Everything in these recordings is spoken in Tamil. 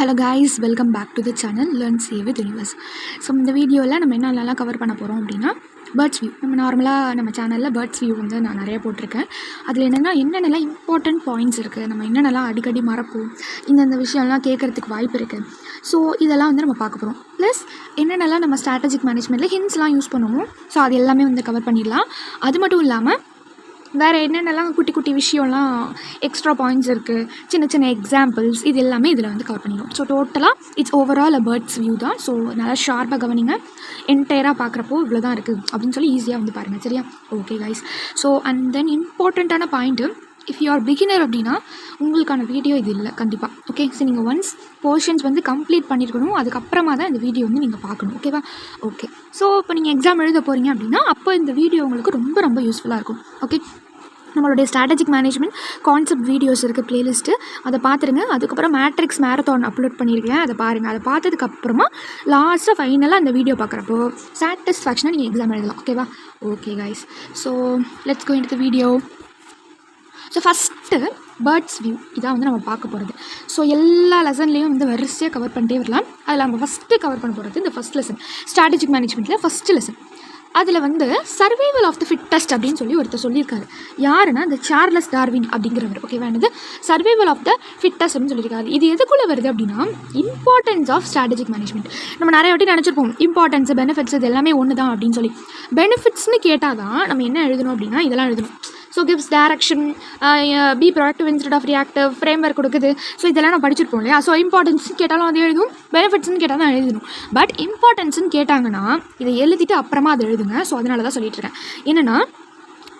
Hello guys, welcome back to the channel learn save with universe. So இந்த வீடியோவில் நம்ம என்னென்னலாம் கவர் பண்ண போகிறோம் அப்படின்னா, பேர்ட்ஸ் வியூ. நம்ம நார்மலாக நம்ம சேனலில் பேர்ட்ஸ் வியூ வந்து நான் நிறைய போட்டிருக்கேன். அதில் என்னென்னலாம் இம்பார்ட்டண்ட் பாயிண்ட்ஸ் இருக்குது, நம்ம என்னென்னலாம் அடிக்கடி மறப்போம், இந்த விஷயம்லாம் கேட்குறதுக்கு வாய்ப்பு இருக்குது. ஸோ இதெல்லாம் வந்து நம்ம பார்க்க போகிறோம். ப்ளஸ் என்னென்னலாம் நம்ம ஸ்ட்ராட்டஜிக் மேனேஜ்மெண்ட்டில் ஹிண்ட்ஸ்லாம் யூஸ் பண்ணுவோம். ஸோ அது எல்லாமே வந்து கவர் பண்ணிடலாம். அது மட்டும் இல்லாமல் வேறு என்னென்னலாம் குட்டி குட்டி விஷயம்லாம் எக்ஸ்ட்ரா பாயிண்ட்ஸ் இருக்குது, சின்ன சின்ன எக்ஸாம்பிள்ஸ், இது எல்லாமே இதில் வந்து கவர் பண்ணிடுவோம். ஸோ டோட்டலாக இட்ஸ் ஓவரால் பேர்ட்ஸ் வியூ தான். ஸோ நல்லா ஷார்ப்பாக கவனிங்க. என்டையராக பார்க்குறப்போ இவ்வளோ தான் இருக்குது அப்படின்னு சொல்லி ஈஸியாக வந்து பாருங்கள். சரியா? Okay guys. So and then இம்பார்ட்டண்ட்டான point, if you are beginner அப்படின்னா உங்களுக்கான வீடியோ இது இல்லை கண்டிப்பாக. ஓகே, ஸோ நீங்கள் ஒன்ஸ் போர்ஷன்ஸ் வந்து கம்ப்ளீட் பண்ணியிருக்கணும், அதுக்கப்புறமா தான் இந்த வீடியோ வந்து நீங்கள் பார்க்கணும். ஓகேவா? ஓகே. ஸோ இப்போ நீங்கள் எக்ஸாம் எழுத போகிறீங்க அப்படின்னா அப்போ இந்த வீடியோ உங்களுக்கு ரொம்ப ரொம்ப யூஸ்ஃபுல்லாக இருக்கும். ஓகே, நம்மளுடைய ஸ்ட்ராட்டஜிக் மேனேஜ்மெண்ட் கான்செப்ட் வீடியோஸ் இருக்குது ப்ளேலிஸ்ட்டு, அதை பார்த்துருங்க. அதுக்கப்புறம் மேட்ரிக்ஸ் மேரத்தான் அப்லோட் பண்ணியிருக்கேன், அதை பாருங்கள். அதை பார்த்ததுக்கப்புறமா லாஸ்ட்டாக ஃபைனலாக அந்த வீடியோ பார்க்குறப்போ சாட்டிஸ்ஃபேக்ஷனாக நீங்கள் எக்ஸாம் எழுதலாம். ஓகேவா? Okay guys. So let's go into the video. So first bird's view இதான் வந்து நம்ம பார்க்க போகிறது. ஸோ எல்லா லெசன்லேயும் வந்து வரிசையாக கவர் பண்ணிட்டே வரலாம். அதில் நம்ம ஃபஸ்ட்டு கவர் பண்ண போகிறது இந்த ஃபஸ்ட் லெசன், ஸ்ட்ராட்டஜிக் மேனேஜ்மெண்ட்டில் ஃபஸ்ட்டு லெசன். அதில் வந்து சர்வைவல் ஆஃப் த ஃபிட்டஸ்ட் அப்படின்னு சொல்லி ஒருத்தர் சொல்லியிருக்காரு. யாருன்னா இந்த சார்லஸ் டார்வின் அப்படிங்கிறவர். ஓகேவா? என்னது சர்வைவல் ஆஃப் த ஃபிட்டஸ்ட் அப்படின்னு சொல்லியிருக்காரு. இது எதுக்குள்ளே வருது அப்படின்னா இம்பார்ட்டன்ஸ் ஆஃப் ஸ்ட்ராட்டஜிக் மேனேஜ்மெண்ட். நம்ம நிறைய வாட்டி நினச்சிருப்போம் இம்பார்ட்டன்ஸ் பெனிஃபிட்ஸ் இது எல்லாமே ஒன்று தான் அப்படின்னு சொல்லி. பெனிஃபிட்ஸ்னு கேட்டால் தான் நம்ம என்ன எழுதணும் அப்படின்னா இதெல்லாம் எழுதணும். So gives direction, be productive instead of reactive, framework கொடுக்குது. ஸோ இதெல்லாம் நம்ம படிச்சிருப்போம் இல்லையா? ஸோ இம்பார்ட்டன்ஸ்னு கேட்டாலும் அது எழுதும், பெனிஃபிட்ஸ்னு கேட்டால் தான் எழுதணும். பட் இம்பார்ட்டன்ஸ்னு கேட்டாங்கன்னா இதை எழுதிட்டு அப்புறமா அதை எழுதுங்க. ஸோ அதனால தான் சொல்லிட்டு இருக்கேன். என்னென்னா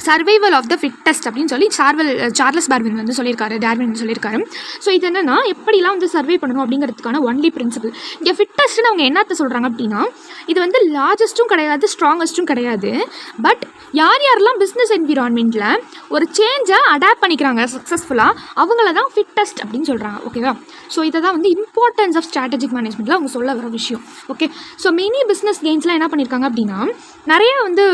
சர்வைவல் ஆஃப் த ஃபிட்டஸ்ட் அப்படின்னு சொல்லி சார்லஸ் டார்வின் வந்து சொல்லியிருக்காரு. ஸோ இது என்னென்னா எப்படிலாம் வந்து சர்வே பண்ணணும் அப்படிங்கிறதுக்கான ஒன்லி பிரின்சிபல். இங்கே ஃபிட்டஸ்ட்னு அவங்க என்னத்தை சொல்கிறாங்க அப்படின்னா இது வந்து லார்ஜஸ்ட்டும் கிடையாது, ஸ்ட்ராங்கஸ்ட்டும் கிடையாது. பட் யாரெல்லாம் பிஸ்னஸ் என்விரான்மெண்ட்டில் ஒரு சேஞ்சை அடாப்ட் பண்ணிக்கிறாங்க சக்ஸஸ்ஃபுல்லாக அவங்கள தான் ஃபிட்டஸ்ட் அப்படின்னு சொல்கிறாங்க. ஓகேவா? ஸோ இதை தான் வந்து இம்பார்ட்டன்ஸ் ஆஃப் ஸ்ட்ராட்டஜிக் மேனேஜ்மெண்ட்டில் அவங்க சொல்ல வர விஷயம். ஓகே, ஸோ மெனி பிஸ்னஸ் கெயின்ஸ்லாம் என்ன பண்ணியிருக்காங்க அப்படின்னா நிறைய வந்து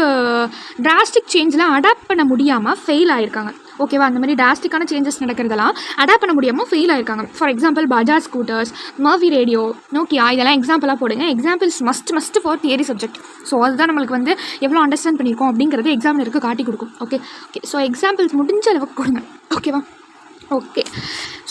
டிராஸ்டிக் சேஞ்செலாம் அடாப்ட் பண்ண முடியாமல் ஃபெயில் ஆகிருக்காங்க. ஓகேவா? அந்த மாதிரி டிராஸ்டிக்கான சேஞ்சஸ் நடக்கிறதெல்லாம் அடாப்ட் பண்ண முடியாமல் ஃபெயில் ஆகிருக்காங்க. For example Bajaj scooters, Murphy radio, Nokia, இதெல்லாம் எக்ஸாம்பிளாக போடுங்க. Examples must for theory subject. So அதுதான் நம்மளுக்கு வந்து எவ்வளோ அண்டர்ஸ்டாண்ட் பண்ணியிருக்கோம் அப்படிங்கிறது எக்ஸாமினருக்கு காட்டி கொடுக்கும். ஓகே, ஸோ எக்ஸாம்பிள்ஸ் முடிஞ்ச அளவுக்கு கொடுங்க. ஓகேவா? ஓகே,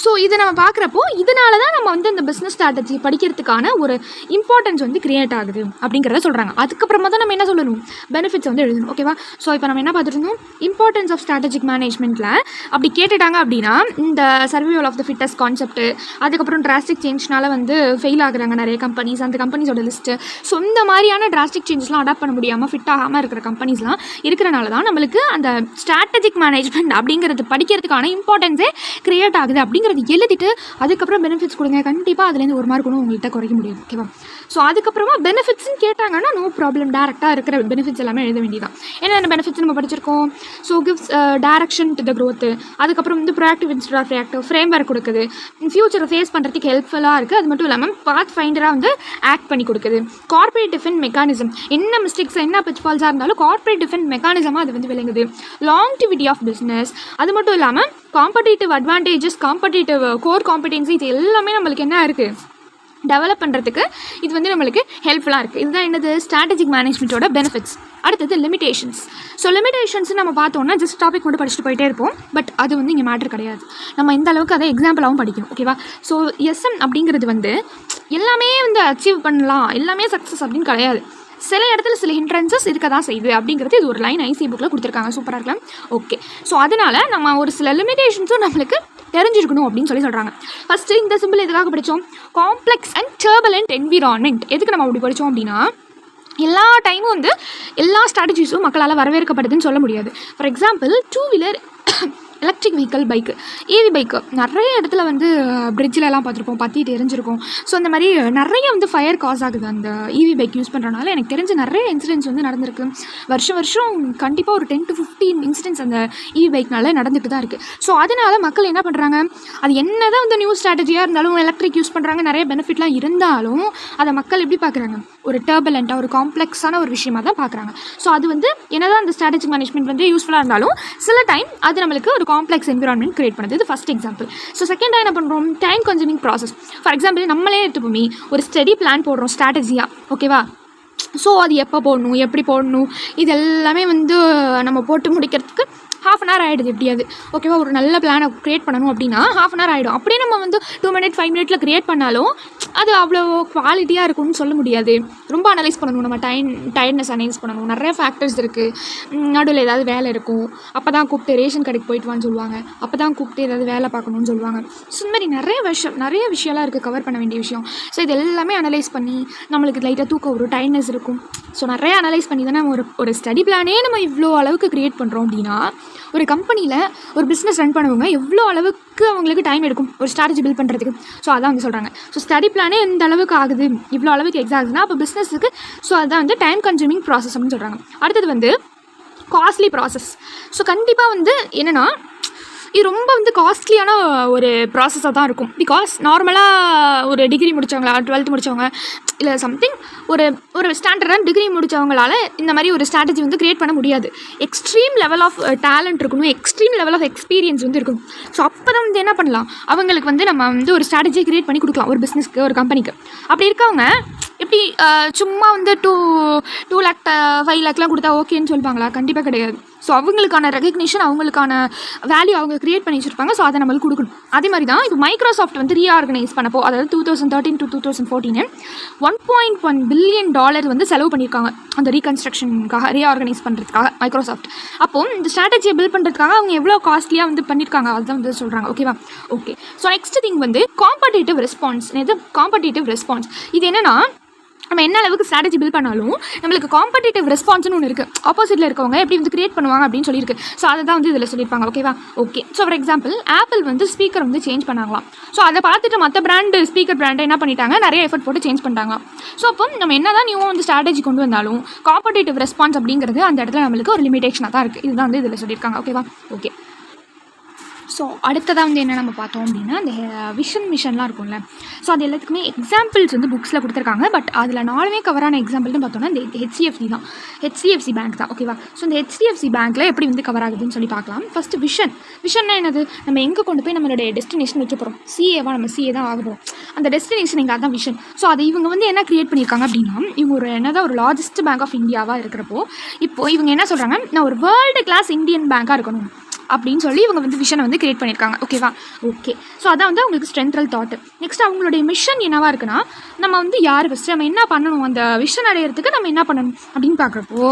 ஸோ இதை நம்ம பார்க்குறப்போ இதனால தான் நம்ம வந்து இந்த பிஸ்னஸ் ஸ்ட்ராட்டஜி படிக்கிறதுக்கான ஒரு இம்பார்ட்டன்ஸ் வந்து க்ரியேட் ஆகுது அப்படிங்கிறத சொல்கிறாங்க. அதுக்கப்புறமா தான் நம்ம என்ன சொல்லணும், பெனிஃபிட்ஸ் வந்து எழுதணும். ஓகேவா? ஸோ இப்போ நம்ம என்ன பார்த்துருந்தோம், இம்பார்ட்டன்ஸ் ஆஃப் ஸ்ட்ராட்டஜிக் மேனேஜ்மெண்ட்டில் அப்படி கேட்டுட்டாங்க அப்படின்னா இந்த survival of the fittest concept, அதுக்கப்புறம் டிராஸ்டிக் சேஞ்ச்னால வந்து ஃபெயில் ஆகுறாங்க நிறைய கம்பெனிஸ், அந்த கம்பெனிஸோட லிஸ்ட்டு. ஸோ இந்த மாதிரியான டிராஸ்டிக் சேஞ்சஸ்லாம் அடாப்ட் பண்ண முடியாமல் ஃபிட் ஆகாமல் இருக்கிற கம்பெனிஸ்லாம் இருக்கிறனால தான் நம்மளுக்கு அந்த ஸ்ட்ராட்டஜிக் மேனேஜ்மெண்ட் அப்படிங்கிறது படிக்கிறதுக்கான இம்பார்ட்டன்ஸே கிரியேட் ஆகுது அப்படிங்கிறது எழுதிட்டு அதுக்கப்புறம் பெனிஃபிட்ஸ் கொடுங்க. கண்டிப்பாக அதுலேருந்து ஒரு மார்க் ஒன்றும் உங்கள்கிட்ட குறைக்க முடியும். ஓகேவா? ஸோ அதுக்கப்புறமா பெனிஃபிட்ஸ்ன்னு கேட்டாங்கன்னா நோ ப்ராப்ளம், டேரெக்டாக இருக்கிற பெனிஃபிட்ஸ் எல்லாமே எழுத வேண்டியதான். என்னென்ன பெனிஃபிட்ஸ் நம்ம படிச்சிருக்கோம், so gives direction to the growth, அதுக்கப்புறம் வந்து proactive instead of reactive, framework கொடுக்குது, ஃபியூச்சரை ஃபேஸ் பண்ணுறதுக்கு ஹெல்ப்ஃபுல்லாக இருக்குது. அது மட்டும் இல்லாமல் பாத் ஃபைண்டராக வந்து ஆக்ட் பண்ணி கொடுக்குது. கார்பரேட் டிஃபென்ஸ் மெக்கானிசம், என்ன மிஸ்டேக்ஸ் என்ன பிட்ஃபால்ஸாக இருந்தாலும் கார்பரேட் டிஃபென்ஸ் மெக்கானிசமாக அது வந்து விளங்குது. லாங்டிவிட்டி ஆஃப் பிஸ்னஸ், அது மட்டும் இல்லாமல் competitive advantages, competitive core competency, இது எல்லாமே நம்மளுக்கு என்ன இருக்குது டெவலப் பண்ணுறதுக்கு இது வந்து நம்மளுக்கு ஹெல்ப்ஃபுல்லாக இருக்குது. இதுதான் என்னது ஸ்ட்ராட்டஜிக் மேனேஜ்மெண்ட்டோட பெனிஃபிட்ஸ். அடுத்தது லிமிடேஷன்ஸ். ஸோ லிமிடேஷன்ஸ் நம்ம பார்த்தோன்னா ஜஸ்ட் டாபிக் மட்டும் படிச்சுட்டு போயிட்டே இருப்போம். பட் அது வந்து இங்கே மேட்டர் கிடையாது. நம்ம இந்த அளவுக்கு அதை எக்ஸாம்பிளாகவும் படிக்கணும். ஓகேவா? ஸோ எஸ்எம் அப்படிங்கிறது வந்து எல்லாமே வந்து அச்சீவ் பண்ணலாம், எல்லாமே சக்ஸஸ் அப்படின்னு கிடையாது. சில இடத்துல சில ஹிண்ட்ரன்சஸ் இருக்க தான் செய்யுது அப்படிங்கிறது இது ஒரு லைன் ஐசி புக்கில் கொடுத்துருக்காங்க. சூப்பராக இருக்கலாம். ஓகே, ஸோ அதனால் நம்ம ஒரு சில லிமிடேஷன்ஸும் நம்மளுக்கு தெரிஞ்சிருக்கணும் அப்படின்னு சொல்கிறாங்க. ஃபஸ்ட்டு இந்த சிம்பிள் எதுக்காக படித்தோம், காம்ப்ளெக்ஸ் அண்ட் டர்புலண்ட் என்விரான்மெண்ட். எதுக்கு நம்ம அப்படி படித்தோம் அப்படின்னா எல்லா டைமும் வந்து எல்லா ஸ்ட்ராட்டஜிஸும் மக்களால் வரவேற்கப்படுதுன்னு சொல்ல முடியாது. For example 2 wheeler electric vehicle, bike, EV bike நிறைய இடத்துல வந்து பிரிட்ஜிலலாம் பார்த்துருப்போம், பற்றிட்டு எரிஞ்சிருக்கும். ஸோ அந்த மாதிரி நிறைய வந்து ஃபயர் காஸ் ஆகுது அந்த ஈவி பைக் யூஸ் பண்ணுறதுனால. எனக்கு தெரிஞ்ச நிறைய இன்சிடென்ட்ஸ் வந்து நடந்திருக்கு. வருஷம் கண்டிப்பாக ஒரு 10 to 15 இன்சிடென்ட்ஸ் அந்த ஈவி பைக்னால நடந்துட்டு தான் இருக்குது. ஸோ அதனால் மக்கள் என்ன பண்ணுறாங்க, அது என்ன தான் வந்து நியூ ஸ்ட்ராட்டஜியாக இருந்தாலும் எலக்ட்ரிக் யூஸ் பண்ணுறாங்க, நிறைய பெனிஃபிட்லாம் இருந்தாலும் அதை மக்கள் எப்படி பார்க்குறாங்க, ஒரு டர்புலண்ட்டாக ஒரு காம்ப்ளெக்ஸான ஒரு விஷயமாக தான் பார்க்குறாங்க. ஸோ அது வந்து என்னதான் அந்த ஸ்ட்ராட்டஜிக் மேனேஜ்மெண்ட் வந்து யூஸ்ஃபுல்லாக இருந்தாலும் சில டைம் அது நம்மளுக்கு ஒரு காம்ப்ளெக்ஸ் என்விரான்மெண்ட் கிரியேட் பண்ணுது. இது ஃபஸ்ட் எக்ஸாம்பிள். ஸோ செகண்டாக என்ன பண்ணுறோம், time consuming process. For example நம்மளே எடுத்துப்போமே, ஒரு ஸ்டடி பிளான் போடுறோம் ஸ்ட்ராட்டஜியாக, ஓகேவா. ஸோ அது எப்போ போடணும், எப்படி போடணும், இது எல்லாமே வந்து நம்ம போட்டு முடிக்கிறதுக்கு ½ அன் ஹவர் ஆகிடுது எப்படியாது, ஓகேவா. ஒரு நல்ல பிளானை க்ரியேட் பண்ணணும் அப்படின்னா ½ அன் ஹவர் ஆகிடும். அப்படியே நம்ம வந்து 2 மினிட் 5 மினிட்ல க்ரியேட் பண்ணாலும் அது அவ்வளோ குவாலிட்டியாக இருக்கும்னு சொல்ல முடியாது. ரொம்ப அனலைஸ் பண்ணணும், நம்ம டயர்ட்னஸ் அனலைஸ் பண்ணணும். நிறைய ஃபேக்டர்ஸ் இருக்குது. நடுவில் ஏதாவது வேலை இருக்கும், அப்போ தான் கூப்பிட்டு ரேஷன் கடைக்கு போயிட்டு வான்னு சொல்லுவாங்க, அப்போ தான் கூப்பிட்டு ஏதாவது வேலை பார்க்கணுன்னு சொல்லுவாங்க. ஸோ இந்த மாதிரி நிறைய விஷயம்லாம் இருக்குது கவர் பண்ண வேண்டிய விஷயம். ஸோ இது எல்லாமே அனலைஸ் பண்ணி நம்மளுக்கு லைட்டாக தூக்கம் வரும், டயர்ட்னஸ் இருக்கும். ஸோ நிறைய அனலைஸ் பண்ணி தானே ஒரு ஸ்டடி பிளானே நம்ம இவ்வளோ அளவுக்கு க்ரியேட் பண்ணுறோம் அப்படின்னா, ஒரு கம்பெனியில் ஒரு பிஸ்னஸ் ரன் பண்ணுவாங்க எவ்வளோ அளவுக்கு அவங்களுக்கு டைம் எடுக்கும் ஒரு ஸ்ட்ராட்டஜி பில்ட் பண்ணுறதுக்கு. ஸோ அதான் வந்து சொல்கிறாங்க. ஸோ ஸ்டடி பிளானே இந்த அளவுக்கு ஆகுது, இவ்வளோ அளவுக்கு எக்ஸாக்ட் ஆகுதுன்னா அப்போ பிஸ்னஸுக்கு ஸோ அதுதான் வந்து டைம் கன்சூமிங் ப்ராசஸ் அப்படின்னு சொல்கிறாங்க. அடுத்தது வந்து காஸ்ட்லி ப்ராசஸ். ஸோ கண்டிப்பாக வந்து என்னென்னா இது ரொம்ப வந்து காஸ்ட்லியான ஒரு ப்ராசஸாக தான் இருக்கும். பிகாஸ் நார்மலாக ஒரு டிகிரி முடித்தவங்களா, 12th முடித்தவங்க, இல்லை சம்திங் ஒரு ஸ்டாண்டர்டான டிகிரி முடித்தவங்களால இந்த மாதிரி ஒரு ஸ்ட்ராட்டஜி வந்து க்ரியேட் பண்ண முடியாது. எக்ஸ்ட்ரீம் லெவல் ஆஃப் டேலண்ட் இருக்கணும், எக்ஸ்ட்ரீம் லெவல் ஆஃப் எக்ஸ்பீரியன்ஸ் வந்து இருக்கணும். ஸோ அப்போ தான் வந்து என்ன பண்ணலாம், அவங்களுக்கு வந்து நம்ம வந்து ஒரு ஸ்ட்ராட்டஜியை க்ரியேட் பண்ணி கொடுக்கலாம் ஒரு பிஸ்னஸ்க்கு, ஒரு கம்பெனிக்கு. அப்படி இருக்கவங்க எப்படி சும்மா வந்து 2 lakh 5 lakhலாம் கொடுத்தா ஓகேன்னு சொல்லுவாங்களா? கண்டிப்பாக கிடையாது. ஸோ அவங்களுக்கான ரெகக்னிஷன், அவங்களுக்கான வேல்யூ அவங்க க்ரியேட் பண்ணி வச்சுருப்பாங்க. ஸோ அதை நம்மளுக்கு கொடுக்கணும். அதே மாதிரி தான் இப்போ மைக்ரோசாஃப்ட் வந்து ரீஆர்கனைஸ் பண்ணப்போ, அதாவது 2013 to 2014 $1.1 billion வந்து செலவு பண்ணியிருக்காங்க அந்த ரீகன்ஸ்ட்ரக்ஷனுக்காக, ரீஆர்கனைஸ் பண்ணுறதுக்காக மைக்ரோசாஃப்ட். அப்போது இந்த ஸ்ட்ராட்டஜியை பில்ட் பண்ணுறதுக்காக அவங்க எவ்வளோ காஸ்ட்லியாக வந்து பண்ணியிருக்காங்க அதுதான் வந்து சொல்கிறாங்க, ஓகேவா. ஓகே. ஸோ நெக்ஸ்ட் திங் வந்து காம்படிட்டிவ் ரெஸ்பான்ஸ். காம்படிட்டிவ் ரெஸ்பான்ஸ் இது என்னென்னா, நம்ம என்ன அளவுக்கு ஸ்ட்ராட்டஜி பில்ட் பண்ணாலும் நம்மளுக்கு காம்படிட்டிவ் ரெஸ்பான்ஸ்னு ஒன்று இருக்குது. ஆப்போசிட்டில் இருக்கவங்க எப்படி வந்து கிரியேட் பண்ணுவாங்க அப்படின்னு சொல்லியிருக்கு. ஸோ அதை தான் வந்து இதில் சொல்லியிருப்பாங்க, ஓகேவா. Okay. So for example apple வந்து ஸ்பீக்கர் வந்து சேஞ்ச் பண்ணாங்களாம். ஸோ அதை பார்த்துட்டு மற்ற ஸ்பீக்கர் பிராண்டை என்ன பண்ணிட்டாங்க, நிறைய எஃபர்ட் போட்டு சேஞ்ச் பண்ணிட்டாங்க. ஸோ அப்போ நம்ம என்ன தான் நியூவாக வந்து ஸ்ட்ராட்டஜி கொண்டு வந்தாலும் காம்படிட்டிவ் ரெஸ்பான்ஸ் அப்படிங்கிறது அந்த இடத்துல நம்மளுக்கு ஒரு லிமிடேஷனாக தான் இருக்குது. இதுதான் வந்து இதில் சொல்லியிருக்காங்க, ஓகேவா. ஓகே. ஸோ அடுத்ததாக வந்து என்ன நம்ம பார்த்தோம் அப்படின்னா, இந்த மிஷன்லாம் இருக்கும்ல. ஸோ அது எல்லாத்துக்குமே எக்ஸாம்பிள்ஸ் வந்து புக்ஸில் கொடுத்துருக்காங்க. பட் அதில் 4 கவரான எக்ஸாம்பிள்னு பார்த்தோம்னா இந்த HDFC தான், HDFC பேங்க் தான், ஓகேவா. ஸோ இந்த HDFC பேங்க்கில் எப்படி வந்து கவர் ஆகுதுன்னு சொல்லி பார்க்கலாம். ஃபஸ்ட்டு விஷன்னா என்னது, நம்ம எங்கே கொண்டு போய் நம்மளுடைய டெஸ்டினேஷன் வைக்க போகிறோம். CA நம்ம CA தான் ஆக போகிறோம். அந்த டெஸ்டினேஷன் இங்கே அதான் விஷன். ஸோ அதை இவங்க வந்து என்ன க்ரியேட் பண்ணியிருக்காங்க அப்படின்னா, இவங்க ஒரு லார்ஜஸ்ட் பேங்க் ஆஃப் இந்தியாவாக இருக்கிறப்போ இப்போது இவங்க என்ன சொல்கிறாங்க, நான் ஒரு வேர்ல்டு கிளாஸ் இந்தியன் பேங்காக இருக்கணும் அப்படின்னு சொல்லி இவங்க வந்து விஷனை வந்து கிரியேட் பண்ணியிருக்காங்க, ஓகேவா. ஓகே. ஸோ அதான் வந்து அவங்களுக்கு ஸ்ட்ரென்த்ரல் தாட்டு. நெக்ஸ்ட் அவங்களுடைய மிஷன் என்னவா இருக்குன்னா, நம்ம வந்து யார் ஃபஸ்ட்டு நம்ம என்ன பண்ணணும், அந்த விஷன் அடையிறதுக்கு நம்ம என்ன பண்ணணும் அப்படின்னு பார்க்குறப்போ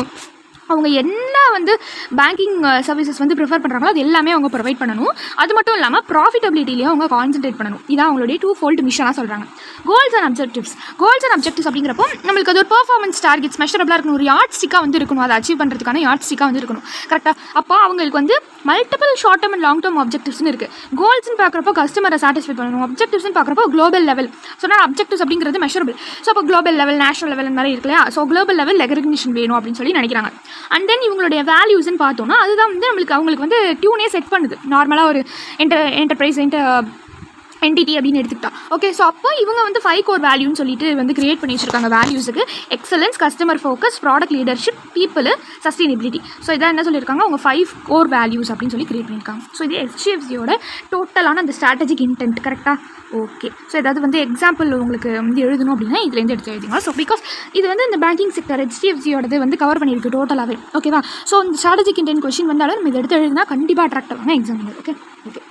அவங்க என்ன வந்து பேங்கிங் சர்வீசஸ் வந்து ப்ரிஃபர் பண்ணுறாங்களோ அது எல்லாமே அவங்க ப்ரொவைட் பண்ணணும். அது மட்டும் இல்லாமல் ப்ராஃபிட்டபிலிட்டிலையும் அவங்க கான்சன்ட்ரேட் பண்ணணும். இதான் அவங்களுடைய 2-fold மிஷனாக சொல்கிறாங்க. கோல்ஸ் அண்ட் அப்ஜெக்டிவ்ஸ் அப்படிங்கிறப்போ நம்மளுக்கு அது ஒரு பர்ஃபார்மன்ஸ் டார்கெட்ஸ் மெஷரபிளாக இருக்கணும், ஒரு யார்ட் ஸ்டிக்காக வந்து இருக்கணும், அதை அச்சீவ் பண்ணுறதுக்கான யார்ட் ஸ்டிக்காக வந்து இருக்கணும், கரெக்டாக. அப்போ அவங்களுக்கு வந்து multiple short term and long term அப்ஜெக்டிவ்ஸ்னு இருக்குது. கோல்ஸ்ன்னு பார்க்குறப்போ கஸ்டமரை சாட்டிஸ்ஃபை பண்ணணும், அப்ஜெக்டிவ்ஸ்னு பார்க்குறப்போ குளோபல் லெவல். ஸோ நான் அப்ஜெக்டிவ்ஸ் அப்படிங்கிறது மெஷரபிள். ஸோ அப்போ குளோபல் லெவல், நேஷனல் லெவல் மாதிரி இருக்கு இல்லையா. ஸோ குளோபல் லெவல் ரெகக்னிஷன் வேணும் அப்படின்னு சொல்லி நினைக்கிறாங்க. அண்ட் தென் இவங்களுடைய வேல்யூஸ்ன்னு பார்த்தோன்னா அதுதான் வந்து அவங்களுக்கு வந்து டியூனே செட் பண்ணுது. நார்மலாக ஒரு என்டர்பிரைஸ் என்டிட்டி அப்படின்னு எடுத்துக்கிட்டா, ஓகே. ஸோ அப்போ இவங்க வந்து 5 core வேல்யூன்னு சொல்லிட்டு வந்து கிரியேட் பண்ணி வச்சிருக்காங்க. வேல்யூஸுக்கு excellence, customer focus, product leadership, people, sustainability. So இதான் என்ன சொல்லியிருக்காங்க, அவங்க 5 core வேல்யூஸ் அப்படின்னு சொல்லி கிரியேட் பண்ணியிருக்காங்க. ஸோ இது HDFCயோட டோட்டலான அந்த ஸ்ட்ராட்டஜிக் இன்டென்ட், கரெக்டாக. ஓகே. ஸோ ஏதாவது வந்து எக்ஸாம்பிள் உங்களுக்கு வந்து எழுதணும் அப்படின்னா இதுலேருந்து எடுத்து எழுதிங்க. ஸோ பிகாஸ் இது வந்து இந்த பேங்கிங் செக்டர் HDFCயோடது வந்து கவர் பண்ணியிருக்கு டோட்டலாகவே, ஓகேவா. ஸோ இந்த ஸ்ட்ராட்டஜிக் இன்டென்ட் கொஸ்டின் வந்தாலும் நம்ம இதை எடுத்து எழுதினா கண்டிப்பாக அட்ராக்ட் ஆகும் எக்ஸாம். ஓகே.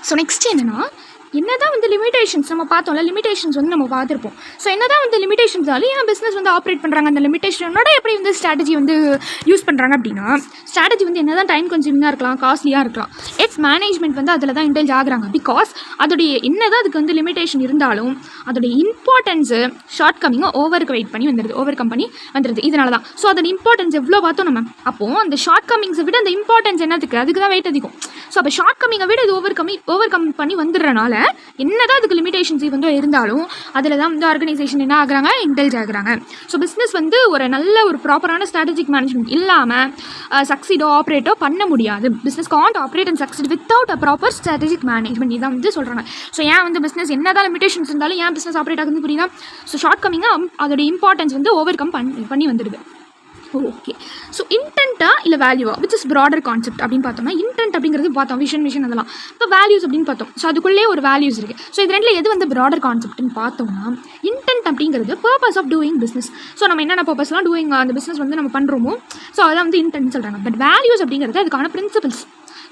ஸோ நெக்ஸ்ட் என்னென்னா, என்னதான் வந்து லிமிடேஷன்ஸ் நம்ம பார்த்தோம்ல, லிமிடேஷன்ஸ் வந்து நம்ம பார்த்துருப்போம். ஸோ என்னதான் வந்து லிமிடேஷன்ஸாலும் ஏன் பிஸ்னஸ் வந்து ஆப்ரேட் பண்ணுறாங்க, அந்த லிமிடேஷனோட எப்படி வந்து ஸ்ட்ராட்டஜி வந்து யூஸ் பண்ணுறாங்க அப்படின்னா, ஸ்ட்ராட்டஜி வந்து என்ன தான் டைம் கன்சூமிங்காக இருக்கலாம், காஸ்ட்லியாக இருக்கலாம், மேனேஜ்மெண்ட் வந்து அதில் தான் இன்டெல்ஜ் ஆகுறாங்க. பிகாஸ் அதோடைய என்ன தான் அதுக்கு வந்து லிமிடேஷன் இருந்தாலும் அதோடைய இம்பார்ட்டன்ஸு ஷார்ட் கம்மிங்காக ஓவர் கம் பண்ணி வந்துடுது. இதனால தான். ஸோ அதோட இம்பார்ட்டன்ஸ் எவ்வளோ பார்த்தோம் நம்ம. அப்போது அந்த ஷார்ட் கம்மிங்ஸை விட அந்த இம்பார்ட்டன்ஸ் என்னதுக்கு, அதுக்கு தான் வெயிட் அதிகம். ஸோ அப்போ ஷார்ட் கம்மிங்கை விட இது ஓவர் கம் பண்ணி வந்துடுறனால என்னதான் அதுக்கு லிமிடேஷன்ஸ் வந்து இருந்தாலும் அதில் தான் வந்து ஆர்கனைசேஷன் என்ன ஆகுறாங்க, இன்டெலிஜ் ஆகுறாங்க. ஸோ பிஸ்னஸ் வந்து ஒரு நல்ல ஒரு ப்ராப்பரான ஸ்ட்ராட்டஜிக் மேனேஜ்மெண்ட் இல்லாமல் சக்சீடோ ஆப்ரேட்டோ பண்ண முடியாது. Business can't operate and succeed without a proper strategic management இதான் வந்து சொல்கிறாங்க. ஸோ ஏன் வந்து பிஸ்னஸ் என்னதான் லிமிடேஷன்ஸ் இருந்தாலும் ஏன் பிஸ்னஸ் ஆப்ரேட் ஆகுதுன்னு புரியுதா? ஸோ ஷார்ட் கம்மிங்காக அதோட இம்பார்ட்டன்ஸ் வந்து ஓவர் கம் பண்ணி வந்துடுது. ஓகே, ஸோ இன்டென்ட்டா இல்லை வேல்யூவா விச் இஸ் ப்ராடர் கான்செப்ட் அப்படின்னு பார்த்தோம்னா, இன்டென்ட் அப்படிங்கிறது பார்த்தோம் விஷன் அதெல்லாம். இப்போ வேல்யூஸ் அப்படின்னு பார்த்தோம். ஸோ அதுக்குள்ளே ஒரு வேல்யூஸ் இருக்குது. ஸோ இது ரெண்டில் எது வந்து ப்ராடர் கான்செப்ட்னு பார்த்தோம்னா, இன்டென்ட் அப்படிங்கிறது purpose of doing business. So நம்ம என்னென்ன பர்பஸ்லாம் டூயிங் அந்த பிஸ்னஸ் வந்து நம்ம பண்ணுறோமோ ஸோ அதான் வந்து இன்டென்ட் சொல்கிறாங்க. பட் வேல்யூஸ் அப்படிங்கிறது அதுக்கான பிரின்சிபல்ஸ்.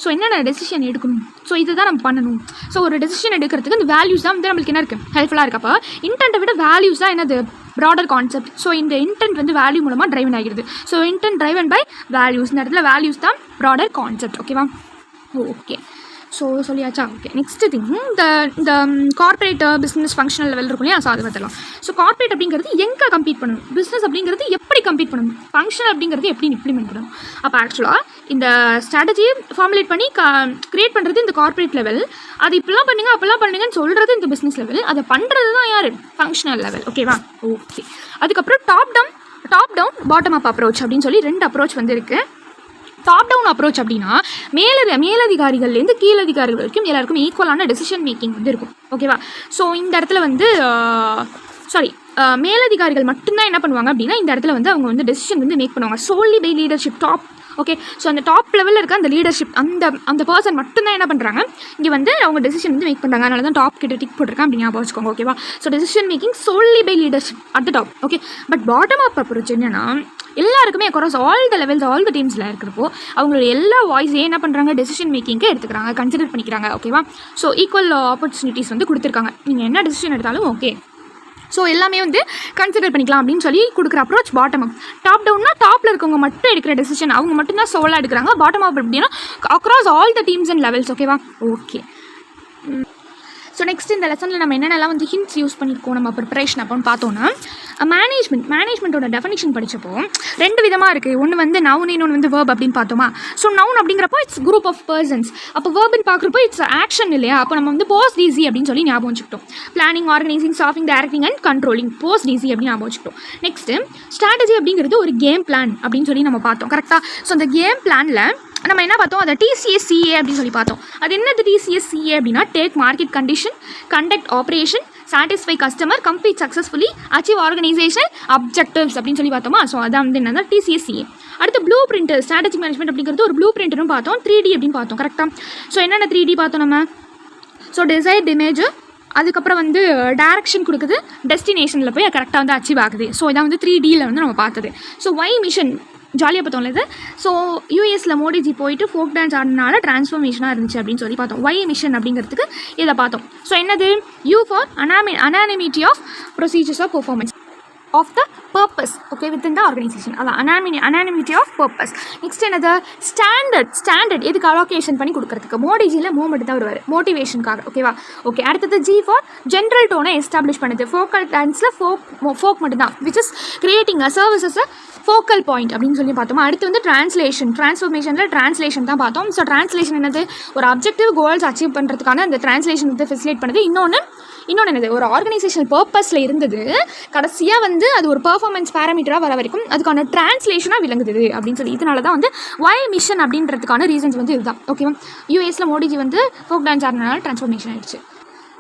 ஸோ என்னென்ன டெசிஷன் எடுக்கணும், ஸோ இதை தான் நம்ம பண்ணணும். ஸோ ஒரு டெசிஷன் எடுக்கிறதுக்கு இந்த வேல்யூஸ் தான் வந்து நம்மளுக்கு என்ன இருக்குது, ஹெல்ப்ஃபுல்லாக இருக்கப்போ இன்டென்ட்டை விட வேல்யூஸ் தான் என்னது ப்ராடர் கான்செப்ட். ஸோ இந்த இன்டென்ட் வந்து வேல்யூ மூலமாக ட்ரைவன் ஆகிடுது. So intent driven by values. இந்த இடத்துல வேல்யூஸ் தான் ப்ராடர் கான்செப்ட். ஓகேவா? ஓகே, ஸோ சொல்லியாச்சா? ஓகே, நெக்ஸ்ட்டு திங் இந்த கார்பரேட் பிஸ்னஸ் ஃபங்க்ஷனல் லெவல் இருக்கும் இல்லையா? ஸோ அது பார்த்தலாம். ஸோ கார்பரேட் அப்படிங்கிறது எங்கே கம்பீட் பண்ணணும், பிஸ்னஸ் அப்படிங்கிறது எப்படி கம்பீட் பண்ணணும், ஃபங்க்ஷனல் அப்படிங்கிறது எப்படி இம்ப்ளிமெண்ட் பண்ணணும். அப்போ ஆக்சுவலாக இந்த ஸ்ட்ராட்டஜியை ஃபார்முலேட் பண்ணி க்ரியேட் பண்ணுறது இந்த கார்பரேட் லெவல். அது இப்படிலாம் பண்ணுங்க அப்போல்லாம் பண்ணுங்கன்னு சொல்கிறது இந்த பிஸ்னஸ் லெவல். அதை பண்ணுறது தான் யார், ஃபங்க்ஷனல் லெவல். ஓகேவா? ஓகே, அதுக்கப்புறம் top down bottom up approach அப்படின்னு சொல்லி 2 அப்ரோச் வந்து இருக்குது. டாப் டவுன் அப்ரோச் அப்படின்னா மேலதிகாரிகள்லேருந்து கீழதிகாரிகள் வரைக்கும் எல்லாருக்கும் ஈக்குவலான டெசிஷன் மேக்கிங் வந்து இருக்கும். ஓகேவா? ஸோ இந்த இடத்துல வந்து மேலதிகாரிகள் மட்டும்தான் என்ன பண்ணுவாங்க அப்படின்னா, இந்த இடத்துல வந்து அவங்க வந்து டெசிஷன் வந்து மேக் பண்ணுவாங்க solely by leadership top. Okay, so அந்த டாப் லெவலில் இருக்க அந்த லீடர்ஷிப் அந்த பர்சன் மட்டும்தான் என்ன பண்ணுறாங்க, இங்கே வந்து அவங்க டெசிஷன் வந்து மேக் பண்ணுறாங்க. அதனால தான் டாப் கிட்ட டிக் போட்டிருக்கேன் அப்படின்னு ஞாபகம் வச்சுக்கோங்க. ஓகேவா? So decision making solely by leadership at the top. Okay, but bottom up approach என்னன்னா, எல்லாருக்குமே across all the levels all the டீம்ஸில் இருக்கிறப்போ அவங்களோட எல்லா வாய்ஸையும் என்ன பண்ணுறாங்க, டெசிஷன் மேக்கிங்க்கு எடுத்துக்கிறாங்க, கன்சிடர் பண்ணிக்கிறாங்க. ஓகேவா? ஸோ ஈக்குவல் ஆப்பர்ச்சுனிட்டிஸ் வந்து கொடுத்துருக்காங்க. நீங்கள் என்ன டெசிஷன் எடுத்தாலும் ஓகே, ஸோ எல்லாமே வந்து கன்சிடர் பண்ணிக்கலாம் அப்படின்னு சொல்லி கொடுக்குற அப்ரோச் பாட்டம் அப். டாப் டவுன்னா டாப்பில் இருக்கவங்க மட்டும் எடுக்கிற டெசிஷன், அவங்க மட்டும்தான் சோலாக எடுக்கிறாங்க. பாட்டம் அப் அப்படின்னா across all the teams and levels. ஓகேவா? ஓகே, ஸோ நெக்ஸ்ட் இந்த லெசனில் நம்ம என்னென்னலாம் வந்து ஹிண்ட்ஸ் யூஸ் பண்ணியிருக்கோம் நம்ம ப்ரிப்பரேஷன் அப்போன்னு பார்த்தோன்னா, மேனேஜ்மெண்ட்டோட டெஃபினிஷன் படித்தப்போ 2 விதமாக இருக்குது. ஒன்று வந்து நவுன், இன்னொன்று வந்து வேர்ப் அப்படின்னு பார்த்தோமா. ஸோ நவுன் அப்படிங்கிறப்போ இட்ஸ் குரூப் ஆஃப் பர்சன்ஸ். அப்போ வேர்ப்னு பார்க்குறப்போ இட்ஸ் ஆக்ஷன் இல்லையா? அப்போ நம்ம வந்து போஸ்ட் ஈஸி அப்படின்னு சொல்லி ஞாபகம் வச்சுக்கிட்டோம். Planning, organising, staffing, directing and controlling, post easy அப்படின்னு ஞாபகம் வச்சுக்கிட்டோம். நெக்ஸ்ட்டு ஸ்ட்ராட்டஜி அப்படிங்கிறது ஒரு கேம் பிளான் அப்படின்னு சொல்லி நம்ம பார்த்தோம். கரெக்டாக? ஸோ அந்த கேம் பிளானில் நம்ம என்ன பார்த்தோம், அதை TCSCA அப்படின்னு சொல்லி பார்த்தோம். அது என்னது TCSCA அப்படின்னா, take market condition, conduct operation, satisfy customer, complete successfully, achieve organisation objectives அப்படின்னு சொல்லி பார்த்தோமா. ஸோ அதான் வந்து என்னன்னா TCSCA. அடுத்து ப்ளூ பிரிண்ட், ஸ்ட்ராட்டஜிக் மேனேஜ்மெண்ட் அப்படிங்கிறது ஒரு ப்ளூ பிரிண்ட்னு பார்த்தோம். 3D அப்படின்னு பார்த்தோம். கரெக்டாக? ஸோ என்னென்ன 3D பார்த்தோம் நம்ம? ஸோ டிசைர்ட் இமேஜ், அதுக்கப்புறம் வந்து டைரக்ஷன் கொடுக்குது, டெஸ்டினேஷனில் போய் கரெக்டாக வந்து அச்சீவ் ஆகுது. ஸோ இதான் வந்து 3Dயில் வந்து நம்ம பார்த்தது. ஸோ ஒய் மிஷன் ஜாலியாக பார்த்தோம்ல இது. ஸோ யூஎஸில் மோடிஜி போயிட்டு ஃபோக் டான்ஸ் ஆடினால டிரான்ஸ்ஃபர்மேஷனாக இருந்துச்சு அப்படின்னு சொல்லி பார்த்தோம். ஒய் மிஷன் அப்படிங்கிறதுக்கு இதை பார்த்தோம். ஸோ என்னது? U for unanimity of procedures of performance of the purpose. Okay, within the organisation. அதான் அனானிமிட்டி ஆஃப் பர்பஸ். நெக்ஸ்ட் என்னது? ஸ்டாண்டர்ட் எதுக்கு அலோகேஷன் பண்ணி கொடுக்குறதுக்கு. மோடிஜியில் மூமெண்ட் தான் வருவார் மோட்டிவேஷனுக்காக. ஓகேவா? ஓகே, அடுத்தது G ஃபார் ஜென்ரல் டோனை எஸ்டாப்ளிஷ் பண்ணுது. ஃபோக்கல் டான்ஸில் ஃபோக் மட்டும்தான், விச் இஸ் கிரியேட்டிங் அ சர்வீசஸை ஃபோக்கல் பாயிண்ட் அப்படின்னு சொல்லி பார்த்தோம். அடுத்து வந்து ட்ரான்ஸ்ஃபர்மேஷனில் ட்ரான்ஸ்லேஷன் தான் பார்த்தோம். ஸோ ட்ரான்ஸ்லேஷன் என்னது? ஒரு அப்ஜெக்டிவ் கோல்ஸ் அச்சீவ் பண்ணுறதுக்கான அந்த ட்ரான்ஸ்லேஷன் வந்து ஃபெசிலேட் பண்ணுது. இன்னொன்று என்னது? ஒரு ஆர்கனைசேஷனல் பர்பஸில் இருந்தது, கடைசியாக வந்து அது ஒரு பெர்ஃபார்மன்ஸ் பேராமீட்டராக வர வரைக்கும் அதுக்கான ட்ரான்ஸ்லேஷனாக விளங்குது அப்படின்னு சொல்லி. இதனால தான் வந்து ஒய் மிஷன் அப்படின்றதுக்கான ரீசன்ஸ் வந்து இதுதான். ஓகேவா? யூஎஸில் மோடிஜி வந்து ஃபோக் டான்ஸ் ஆடினால ட்ரான்ஸ்ஃபர்மேஷன் ஆயிடுச்சு.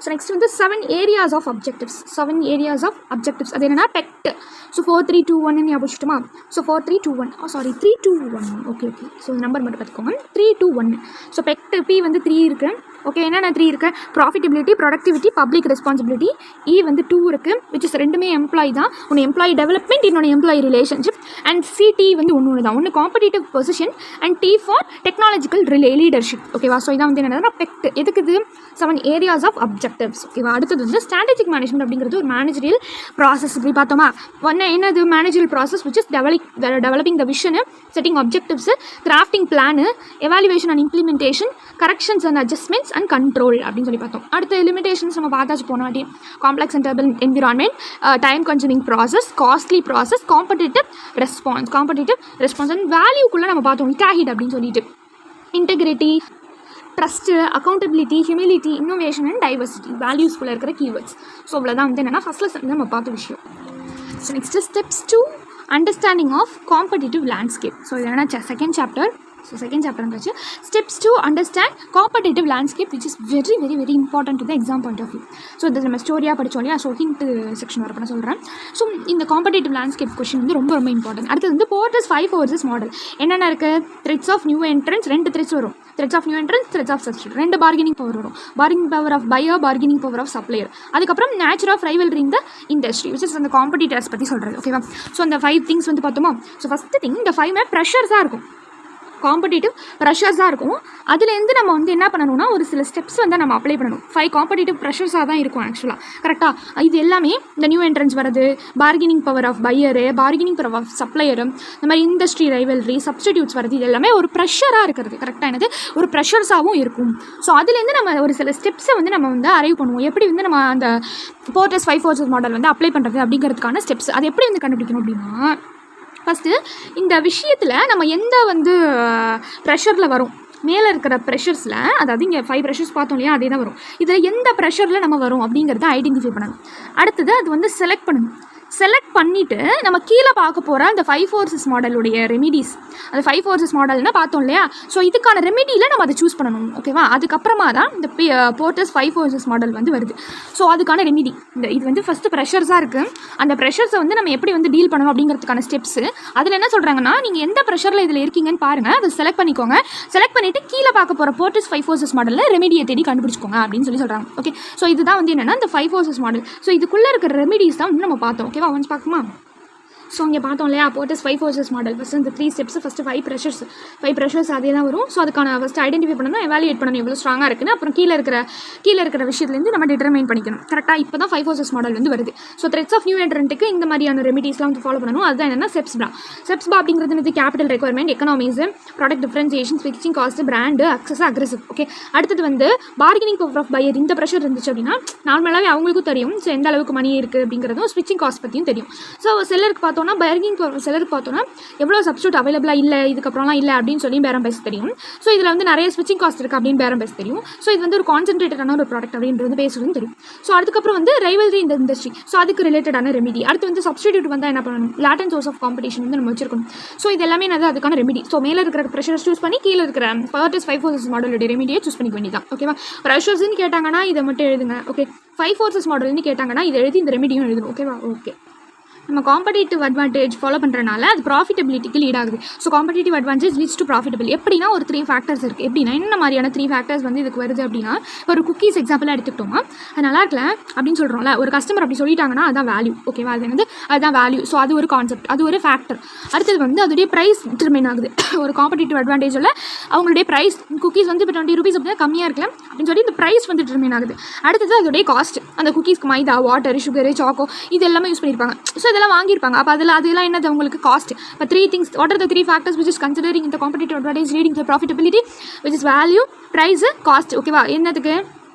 ஸோ நெக்ஸ்ட் வந்து 7 ஏரியாஸ் ஆஃப் அப்ஜெக்டிவ்ஸ். அது என்னென்னா பெக்ட். ஸோ 4 3 2 1 ஞாபகம் வச்சுட்டுமா. ஸோ 4 3 2 1 3 2 1. ஓகே, ஸோ நம்பர் மட்டும் பார்த்துக்கோங்க. 3 2 1. ஸோ பெக்ட் P வந்து 3 இருக்குது. ஓகே, என்னென்ன 3 இருக்குது? Profitability, productivity, public responsibility. E வந்து 2 இருக்குது, விச் இஸ் ரெண்டுமே எம்ப்ளாயி தான். ஒன்று எம்ப்ளாயி டெவலப்மெண்ட், இன்னொன்று எம்ப்ளாயி ரிலேஷன்ஷிப். அண்ட் CT வந்து ஒன்று தான், ஒன்று competitive position. And T for technological leadership. ஓகேவா? ஸோ இதான் வந்து என்னன்னா பெக்ட். எதுக்கு இது? 7 ஏரியாஸ் ஆஃப் அப்ஜெக்டிவ்ஸ். ஓகேவா? அடுத்தது வந்து ஸ்ட்ராட்டஜிக் மேனேஜ்மெண்ட் அப்படிங்கிறது ஒரு மேனேஜரியல் ப்ராசஸ். இப்படி பார்த்தோமா, என்னது managerial process which is developing the vision, setting objectives, crafting plan, evaluation and implementation, corrections and adjustments and control அப்படின்னு சொல்லி பார்த்தோம். அடுத்த லிமிடேஷன்ஸ் நம்ம பார்த்தாச்சு போனாட்டி. Complex and turbulent environment, time consuming process, costly process, competitive response and வேல்யூக்குள்ளே நம்ம பார்த்தோம். இட்டாஹிட் அப்படின்னு சொல்லிட்டு integrity, trust, accountability, humility, innovation and diversity வேல்யூஸ்குள்ளே இருக்கிற கீவேர்ட்ஸ். ஸோ இவ்வளோதான் வந்து என்னென்னா ஃபஸ்ட் லெசன் நம்ம பார்த்த விஷயம். So next steps to understanding of competitive landscape. So இது என்னென்னா second chapter. So second chapter வந்துச்சு steps to understand competitive landscape which is very very very important to the exam point of view. So இது நம்ம ஸ்டோரியாக படித்தோம் இல்லையா. ஸோ ஹிண்ட் செக்ஷன் வரப்போ நான் சொல்கிறேன். ஸோ இந்த காம்படிட்டிவ் லேண்ட்ஸ்கேப் கொஷின் வந்து ரொம்ப ரொம்ப இம்பார்ட்டன்ட். அடுத்தது வந்து போர்ட்டஸ் 5 forces மாடல் என்னென்ன இருக்குது? Threats of new entrants 2 threats வரும். Threats of new entrants, threats of substitute, 2 bargaining power வரும். Bargaining power of buyer, bargaining power of supplier. அதுக்கப்புறம் nature of rivalry in the industry which is அந்த காம்படிட்டர்ஸ் பற்றி சொல்கிறது. ஓகேவா. ஸோ அந்த 5 திங்ஸ் வந்து பார்த்தோமா. ஸோ ஃபஸ்ட்டு திங் இந்த 5 ப்ரெஷர்ஸாக இருக்கும். காம்படிட்டிவ் ப்ரெஷர்ஸாக இருக்கும். அதுலேருந்து நம்ம வந்து என்ன பண்ணணும்னா ஒரு சில ஸ்டெப்ஸ் வந்து நம்ம அப்ளை பண்ணணும். 5 காம்படிட்டிவ் ப்ரெஷர்ஸாக தான் இருக்கும் ஆக்சுவலாக. கரெக்டாக இது எல்லாமே இந்த நியூ என்ட்ரன்ஸ் வரது, bargaining power of buyer, bargaining power of supplier, இந்த மாதிரி இண்டஸ்ட்ரி ரைவல்ரி, சப்ஸ்டிடியூட்ஸ் வருது, இது எல்லாமே ஒரு ப்ரெஷராக இருக்கிறது. கரெக்டாக என்னது ஒரு ப்ரெஷர்ஸாகவும் இருக்கும். ஸோ அதுலேருந்து நம்ம ஒரு சில ஸ்டெப்ஸை வந்து நம்ம வந்து அரைவ் பண்ணுவோம். எப்படி வந்து நம்ம அந்த போர்ட்டஸ் 5 forces மாடல் வந்து அப்ளை பண்ணுறது அப்படிங்கிறதுக்கான ஸ்டெப்ஸ் அது எப்படி வந்து கண்டுபிடிக்கணும் அப்படின்னா ஃபஸ்ட்டு இந்த விஷயத்தில் நம்ம எந்த வந்து ப்ரெஷரில் வரும், மேலே இருக்கிற ப்ரெஷர்ஸில், அதாவது இங்கே 5 ப்ரெஷர்ஸ் பார்த்தோம் இல்லையா, அதே தான் வரும். இதில் எந்த ப்ரெஷரில் நம்ம வரும் அப்படிங்கிறத ஐடென்டிஃபை பண்ணணும். அடுத்தது அது வந்து செலக்ட் பண்ணணும். செலக்ட் பண்ணிவிட்டு நம்ம கீழே பார்க்க போகிற அந்த 5 forces மாடலுடைய ரெமிடிஸ், அந்த 5 forces மாடல்னா பார்த்தோம் இல்லையா. ஸோ இதுக்கான ரெமிடியில் நம்ம அதை சூஸ் பண்ணணும். ஓகேவா. அதுக்கப்புறமா தான் இந்த போர்ட்டஸ் 5 forces மாடல் வந்து வருது. ஸோ அதுக்கான ரெமிடி இது வந்து ஃபஸ்ட்டு ப்ரெஷர்ஸாக இருக்குது. அந்த ப்ரெஷர்ஸை வந்து நம்ம எப்படி வந்து டீல் பண்ணணும் அப்படிங்கிறதுக்கான ஸ்டெப்ஸு. அதில் என்ன சொல்கிறாங்கன்னா நீங்கள் எந்த ப்ரெஷரில் இதில் இருக்கீங்கன்னு பாருங்கள், அதை செலக்ட் பண்ணிக்கோங்க. செலக்ட் பண்ணிவிட்டு கீழே பார்க்க போகிற போர்ட்டஸ் 5 forces மாடலில் ரெமிடியை தேடி கண்டுபிடிச்சிக்கோங்க அப்படின்னு சொல்கிறாங்க. ஓகே. ஸோ இதுதான் வந்து என்னென்னா இந்த 5 forces மாடல். ஸோ இதுக்குள்ளே இருக்கிற ரெமிடிஸ் தான் வந்து நம்ம பார்த்தோம். ஓகேவா. ஒன்ஸ் பார்க்குமா. ஸோ இங்கே பார்த்தோம் இல்லையா போர்ட்டஸ் 5 forces மாடல். ஃபஸ்ட்டு இந்த 3 ஸ்டெப்ஸ். ஃபஸ்ட்டு 5 ப்ரெஷர்ஸ் அதே தான் வரும். ஸோ அதுக்கான ஃபஸ்ட்டு ஐடென்டிஃபை பண்ணணும், எவாலுவேட் பண்ணணும் எவ்வளோ ஸ்ட்ராங்காக இருக்குன்னு. அப்புறம் கீழே இருக்கிற விஷயத்துலேருந்து நம்ம டிட்டர்மைன் பண்ணிக்கணும். கரெக்டாக இப்போ தான் 5 forces மாடல் வந்து வருது. ஸோ த்ரெட்ஸ் ஆஃப் நியூ என்ட்ரன்ட்டுக்கு இந்த மாதிரியான ரெமிடிஸ்லாம் வந்து ஃபாலோ பண்ணணும். அதுதான் என்னென்னா செப்ஸ்பா அப்படிங்கிறது வந்து capital requirement, economies, product differentiation, ஸ்விட்சிங் cost, brand, access, aggressive. Okay. அடுத்தது வந்து பார்கெனிங் பவர் ஆஃப் பையர். இந்த ப்ரெஷர் இருந்துச்சு அப்படின்னா நார்மலாகவே அவங்களுக்கும் தெரியும் ஸோ எந்த அளவுக்கு மணி இருக்குது அப்படிங்கிறதும், ஸ்விட்சிங் காஸ்ட் பற்றியும் தெரியும். ஸோ செல்லருக்கு பார்த்தோன்னா பார்கெனிங் பவர், செல்லருக்கு பார்த்தோன்னா எவ்வளோ சப்ஸ்டியூட் அவைலபிளாக இல்லை, இதுக்கப்புறம்லாம் இல்லை அப்படின்னு சொல்லி பேரம் பேச தெரியும். ஸோ இதில் வந்து நிறைய ஸ்விட்சிங் காஸ்ட் இருக்குது அப்படின்னு பேரம் பேச தெரியும். ஸோ இது வந்து ஒரு கான்சென்ட்ரேட்டடான ஒரு ப்ராடக்ட் அப்படின்றது பேசுறதும் தெரியும். ஸோ அதுக்கப்புறம் வந்து ரைவல்ரி இந்த இண்டஸ்ட்ரி. ஸோ அதுக்கு ரிலேட்டடான ரெமிடி. அடுத்து வந்து சப்ஸ்டிடியூட் வந்தால் என்ன பண்ணணும், லேட்டன் சோர்ஸ் ஆஃப் காம்படிஷன் வந்து நம்ம வச்சிருக்கணும். ஸோ இது எல்லாமே என்னது அதுக்கான ரெமிடி. ஸோ மேலே இருக்கிற ப்ரெஷர் சூஸ் பண்ணி கீழே இருக்கிற போர்ட்டஸ் 5 forces மாடலுடைய ரெமிடியை சூஸ் பண்ணிக்க வேண்டியதான். ஓகேவா. ப்ரெஷர்ஸ்ன்னு கேட்டாங்கன்னா இதை மட்டும் எழுதுங்க. ஓகே. 5 forces மாடல்னு கேட்டாங்கன்னா இதை எழுதி இந்த ரெமிடியும் எழுதணும். ஓகேவா. ஓகே. நம்ம காம்படிட்டிவ் அட்வான்டேஜ் ஃபாலோ பண்ணுறனால அது ப்ராஃபிட்டபிலிட்டிக்கு லீட் ஆகுது. So competitive advantage leads to profitable. எப்படின்னா ஒரு 3 ஃபேக்டர்ஸ் இருக்குது. எப்படின்னா என்ன மாதிரியான 3 ஃபேக்டர்ஸ் வந்து இதுக்கு வருது அப்படின்னா, ஒரு குக்கீஸ் எக்ஸாம்பிளாக எடுத்துக்கிட்டோமா, அது நல்லா இருக்கல அப்படின்னு சொல்கிறோம்ல, ஒரு கஸ்டமர் அப்படி சொல்லிட்டாங்கன்னா அதுதான் வேல்யூ. ஓகேவா. அது வந்து அதுதான் வேல்யூ. ஸோ அது ஒரு கான்செப்ட், அது ஒரு ஃபேக்டர். அடுத்தது வந்து அதோடைய ப்ரைஸ் டிட்டர்மைன் ஆகுது. ஒரு காம்படிட்டிவ் அட்வான்டேஜில் அவங்களுடைய ப்ரைஸ், குக்கீஸ் வந்து இப்போ 20 rupees அப்படின்னா கம்மியாக இருக்கலாம் அப்படின்னு சொல்லி இந்த ப்ரைஸ் வந்து டிட்டர்மைன் ஆகுது. அடுத்தது அதோடைய காஸ்ட். அந்த குக்கீஸ்க்கு மைதா, வாட்டர், சுகரு, சாக்கோ இது எல்லாமே யூஸ் பண்ணியிருப்பாங்க. ஸோ இதெல்லாம் வாங்கியிருப்பாங்க. அப்போ அதெல்லாம் என்னது உங்களுக்கு காஸ்ட். இப்போ 3 things, what are the 3 factors which is considering in the competitive advantage leading to profitability, which is value, price, cost. ஓகேவா. என்னதுக்கு,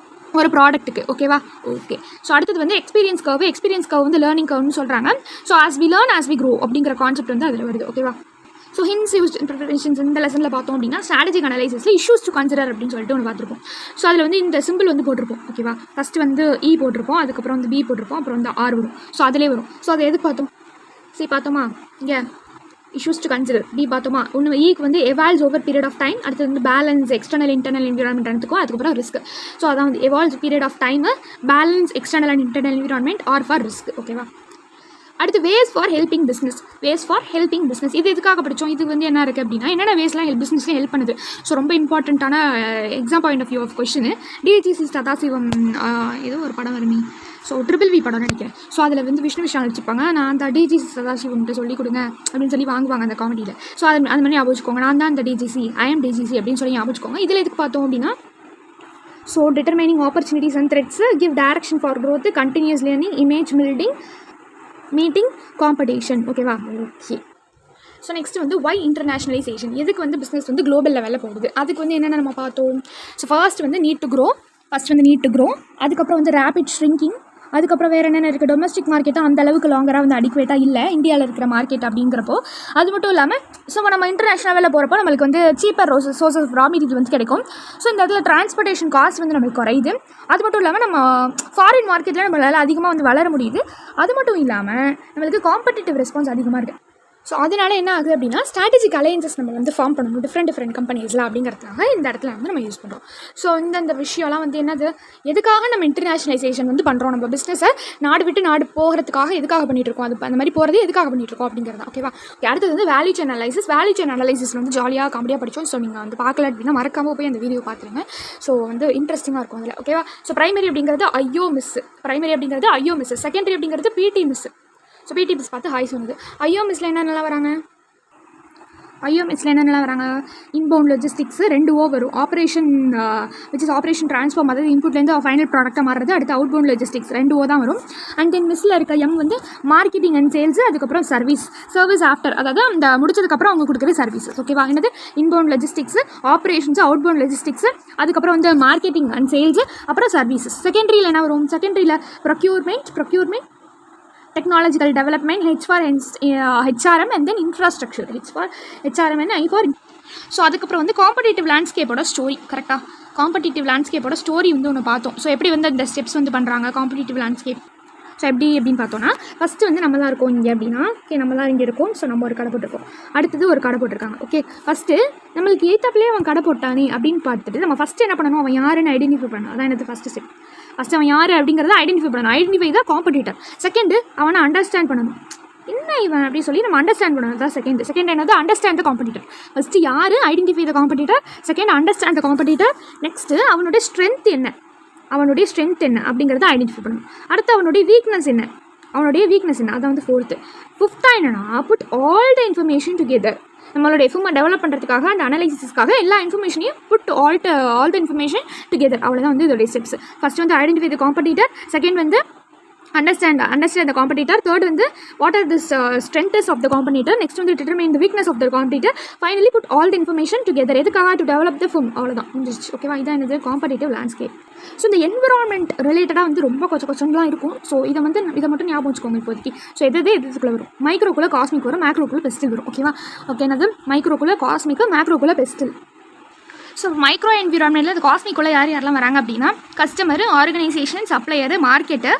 ஒரு ப்ராடக்ட்டுக்கு. ஓகேவா. ஓகே. ஸோ அடுத்தது வந்து எக்ஸ்பீரியன்ஸ் கர்வ் வந்து லேர்னிங் கர்வ்னு சொல்கிறாங்க. So as we learn as we grow அப்படிங்கிற கான்செப்ட் வந்து அதில் வருது. ஓகேவா. So hints used in preparations இந்த லெசனில் பார்த்தோம் அப்படின்னா ஸ்ட்ராட்டஜிக் அனலைசிஸில் இஷ்யூஸ் டு கன்சிடர் அப்படின்னு சொல்லிட்டு ஒன்று பார்த்துருப்போம். ஸோ அதில் வந்து இந்த சிம்பிள் வந்து போட்டிருப்போம். ஓகேவா. ஃபஸ்ட்டு வந்து இ போட்டிருப்போம், அதுக்கப்புறம் வந்து பி போட்டிருப்போம், அப்புறம் வந்து ஆர் வரும். ஸோ அதிலே வரும். ஸோ அதை எதுக்கு பார்த்தோம், சி பார்த்தோமா இங்கே இஷ்யூஸ் டு கன்சிடர். பி பார்த்தோமா, ஒன்று ஈக்கு வந்து evolves over period of time. அடுத்து வந்து பேலன்ஸ் எக்ஸ்டர்னல் இன்டர்னல் என்விரான்மெண்ட் எடுத்துக்கும், அதுக்கப்புறம் ரிஸ்க். ஸோ அதான் வந்து evolves period of time, balance external and internal environment or for risk. ஓகேவா. அடுத்து வேஸ் ஃபார் ஹெல்பிங் பிஸ்னஸ். இது எதுக்காக படித்தோம், இது வந்து என்ன இருக்குது அப்படின்னா என்னென்ன வேஸ்லாம் பிஸ்னஸ்லாம் ஹெல்ப் பண்ணுது. ஸோ ரொம்ப இம்பார்ட்டண்ட்டான exam point of view of question. டிஜிசி சதாசிவம் ஏதோ ஒரு படம் வருமே, ஸோ VVV படம் நினைக்கிறேன். ஸோ அதில் வந்து விஷ்ணு விஷால் வச்சுப்பாங்க, நான் அந்த டிஜிசி சதாசிவம்ட்டு சொல்லிக் கொடுங்க அப்படின்னு சொல்லி வாங்குவாங்க அந்த காமெடியில். ஸோ அது மாதிரி ஞாபகம் வச்சுக்கோங்க, நான் தான் அந்த டிஜிசி, ஐஎம் டிஜிசி அப்படின்னு சொல்லி ஞாபகம் வச்சுக்கோங்க. இதில் எதுக்கு பார்த்தோம் அப்படின்னா, so determining opportunities and threats, give direction for growth, continuous learning, image building, meeting competition. ஓகேவா. ஓகே. ஸோ நெக்ஸ்ட் வந்து ஒய் இன்டர்நேஷ்னலைசேஷன். எதுக்கு வந்து பிஸ்னஸ் வந்து குளோபல் லெவலில் போகுது, அதுக்கு வந்து என்னென்ன நம்ம பார்த்தோம். ஸோ ஃபர்ஸ்ட் வந்து நீட் டு க்ரோ, அதுக்கப்புறம் வந்து ரேபிட் ஷ்ரிங்கிங், அதுக்கப்புறம் வேறு என்னென்ன இருக்குது, டொமஸ்டிக் மார்க்கெட்டும் அந்த அளவுக்கு லாங்கராக வந்து அடிக்குவேட்டாக இல்லை இந்தியாவில் இருக்கிற மார்க்கெட் அப்படிங்கிறப்போ. அது மட்டும் இல்லாமல் ஸோ நம்ம இன்டர்நேஷனல் லெவலில் போகிறப்போ நம்மளுக்கு வந்து cheaper source of raw material வந்து கிடைக்கும். ஸோ இந்த இடத்துல டிரான்ஸ்போர்ட்டேஷன் காஸ்ட் வந்து நம்மளுக்கு குறையுது. அது மட்டும் இல்லாமல் நம்ம ஃபாரின் மார்க்கெட்டில் நம்மளால் அதிகமாக வந்து வளர முடியுது. அது மட்டும் இல்லாமல் நம்மளுக்கு காம்படிட்டிவ் ரெஸ்பான்ஸ் அதிகமாக இருக்குது. ஸோ அதனால் என்ன ஆகுது அப்படின்னா ஸ்ட்ராட்டஜிக் அலையன்சஸ் நம்ம வந்து ஃபார்ம் பண்ணணும் டிஃப்ரெண்ட் கம்பெனிஸில் அப்படிங்கிறதுக்காக இந்த இடத்துல வந்து நம்ம யூஸ் பண்ணுறோம். ஸோ இந்த விஷயம்லாம் வந்து என்னது, எதுக்காக நம்ம இன்டர்நேஷனலைசேஷன் வந்து பண்ணுறோம், நம்ம பிஸ்னஸை நாடு விட்டு நாடு போகிறதுக்காக எதுக்காக பண்ணிகிட்ருக்கோம், அது அந்த மாதிரி போகிறது எதுக்காக பண்ணிகிட்ருக்கோம் அப்படிங்கிறதா. ஓகேவா. அடுத்தது வந்து வேல்யூ செயின் அனலைசிஸ் வந்து ஜாலியாக காமெடியாக படித்தோம். ஸோ நீங்கள் வந்து பார்க்கல அப்படின்னா மறக்காமல் போய் அந்த வீடியோ பார்த்துருங்க. ஸோ வந்து இன்ட்ரெஸ்டிங்காக இருக்கும் அதில். ஓகேவா. ஸோ பிரைமரி அப்படிங்கிறது ஐயோ மிஸ், செகண்டரி அப்படிங்கிறது பிடி மிஸ். ஸோ பிடி மிஸ் பார்த்து ஹாய் சொன்னது. ஐயோ மிஸ்ஸில் என்னென்னலாம் வராங்க, இன்பவுண்ட் லாஜிஸ்டிக்ஸ் 2O வரும். Operation which is operation transform, அதாவது இன்புட்லேருந்து ஃபைனல் ப்ராடக்டாக மாறுறது. அடுத்து அவுட்பவுண்ட் லாஜிஸ்டிக்ஸ் 2O தான் வரும். அண்ட் தென் மிஸ்ஸில் இருக்க எம் வந்து மார்க்கெட்டிங் அண்ட் சேல்ஸ், அதுக்கப்புறம் சர்வீஸ் ஆஃப்டர், அதாவது அந்த முடிச்சதுக்கப்புறம் அவங்க கொடுக்குற சர்வீசஸ். ஓகேவா. என்னது inbound logistics, operations, outbound logistics, அதுக்கப்புறம் வந்து மார்க்கெட்டிங் அண்ட் சேல்ஸ், அப்புறம் சர்வீசஸ். செகண்டரியில் என்ன வரும், செகண்டரியில் procurement, technological development, HRM and then infrastructure. HRM and I for. ஸோ அதுக்கப்புறம் வந்து காம்படிட்டிவ் லேண்ட்ஸ்கேப்போட ஸ்டோரி. கரெக்டாக காம்படிட்டிவ் லேண்ட்ஸ்கேப்போட ஸ்டோரி வந்து ஒன்று பார்த்தோம். ஸோ எப்படி வந்து அந்த ஸ்டெப்ஸ் வந்து பண்ணுறாங்க காம்படிட்டிவ் லேண்ட்ஸ்கேப். ஸோ எப்படின்னு பார்த்தோன்னா ஃபஸ்ட்டு வந்து நம்ம தான் இருக்கோம் இங்கே அப்படின்னா. ஓகே, நம்ம தான் இங்கே இருக்கோம். ஸோ நம்ம ஒரு கடை போட்டிருக்கோம், அடுத்தது ஒரு கடை போட்டிருக்காங்க. ஓகே, ஃபஸ்ட்டு நம்மளுக்கு ஏத்தாப்புலேயே அவன் கடை போட்டானே அப்படின்னு பார்த்துட்டு நம்ம ஃபஸ்ட்டு என்ன பண்ணணும், அவன் யாருன்னு ஐடென்டிஃபை பண்ணணும். அதான் எனக்கு ஃபஸ்ட்டு ஸ்டெப். ஃபஸ்ட்டு அவன் யார் அப்படிங்கிறத ஐடென்டிஃபை பண்ணணும். ஐடென்டிஃபை தான் காம்படிட்டர். செகண்டு அவனை அண்டர்ஸ்டாண்ட் பண்ணணும். என்ன இவன் அப்படின்னு சொல்லி நம்ம அண்டர்ஸ்டாண்ட் பண்ணணும். தான் செகண்ட் என்னது, அண்டர்ஸ்டாண்ட் த காம்படிட்டர். ஃபஸ்ட்டு யார், identify the competitor. Second understand the competitor. Next அவனுடைய ஸ்ட்ரென்த் என்ன அப்படிங்கிறத ஐடென்டிஃபை பண்ணணும். அடுத்து அவனுடைய வீக்னஸ் என்ன, அதான் வந்து ஃபிஃப்த்தாக என்னன்னா put all the information together. நம்மளோட எஃப்எம்ஐ டெவலப் பண்ணுறதுக்காக அந்த அனலைசிஸ்க்காக எல்லா இன்ஃபர்மேஷனையும் put all the information together. அவ்வளோதான் வந்து இதோடைய ஸ்டெப்ஸ். ஃபஸ்ட் வந்து ஐடென்டிஃபை த காம்படிட்டர், செகண்ட் வந்து understand the competitor, third வந்து what are the strengths of the competitor, next வந்து determine the weakness of the competitor, finally put all the information together. எதுக்காக to develop the firm. அவ்வளோதான் முடிஞ்சிச்சு. ஓகேவா. இதான் என்னது காம்படிட்டிவ் லேண்ட்ஸ்கேப். ஸோ இந்த என்விரான்மெண்ட் ரிலேட்டடாக வந்து ரொம்ப கொஞ்சம்லாம் இருக்கும். ஸோ இதை மட்டும் ஞாபகம் வச்சுக்கோங்க இப்போதைக்கு. ஸோ எதுக்குள்ளே வரும், மைக்ரோக்குள்ளே காஸ்மிக் வரும், மேக்ரோக்குள்ளே பெஸ்டில் வரும். ஓகேவா. ஓகே, என்னது மைக்ரோக்குள்ளே காஸ்மிக்கு, மேக்ரோக்குள்ளே பெஸ்டில். ஸோ மைக்ரோ என்விரான்மெண்ட்டில் இந்த காஸ்மிக்குள்ளே யாரெல்லாம் வராங்க அப்படின்னா customer, organisation, supplier, market,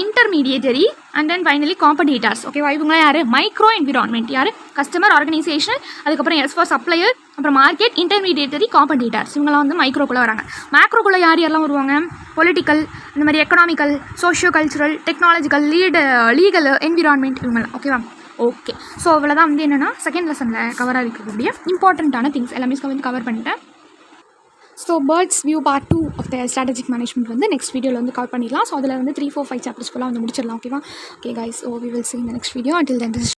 intermediary and then finally competitors. ஓகேவா. இவங்களாம் யார், மைக்ரோ என்விரான்மெண்ட். யார், கஸ்டமர், ஆர்கனைசேஷன், அதுக்கப்புறம் எஸ் ஃபார் சப்ளையர், அப்புறம் மார்க்கெட், இன்டர்மீடியேட்டரி, காம்படிட்டர்ஸ். இவங்களாம் வந்து மைக்ரோக்குள்ளே வராங்க. மேக்ரோக்குள்ளே யாரெல்லாம் வருவாங்க, பொலிட்டிக்கல், இந்த மாதிரி economical, socio cultural, technological, legal, environment, இவங்களாம். ஓகேவா. ஓகே. ஸோ இவ்வளோ தான் வந்து என்னென்னா செகண்ட் லெசனில் கவராக இருக்கக்கூடிய இம்பார்ட்டண்ட்டான திங்ஸ் எல்லாமே வந்து கவர் பண்ணிட்டேன். So bird's view part 2 of the strategic management வந்து நெக்ஸ்ட் வீடியோவில் வந்து கவர் பண்ணிடலாம். ஸோ அதில் வந்து 3, 4, 5 சாப்டர்ஸ் ஃபுல்லாக வந்து முடிச்சிடலாம். ஓகேவா. Okay guys, so we will see in the next video. Until then, this is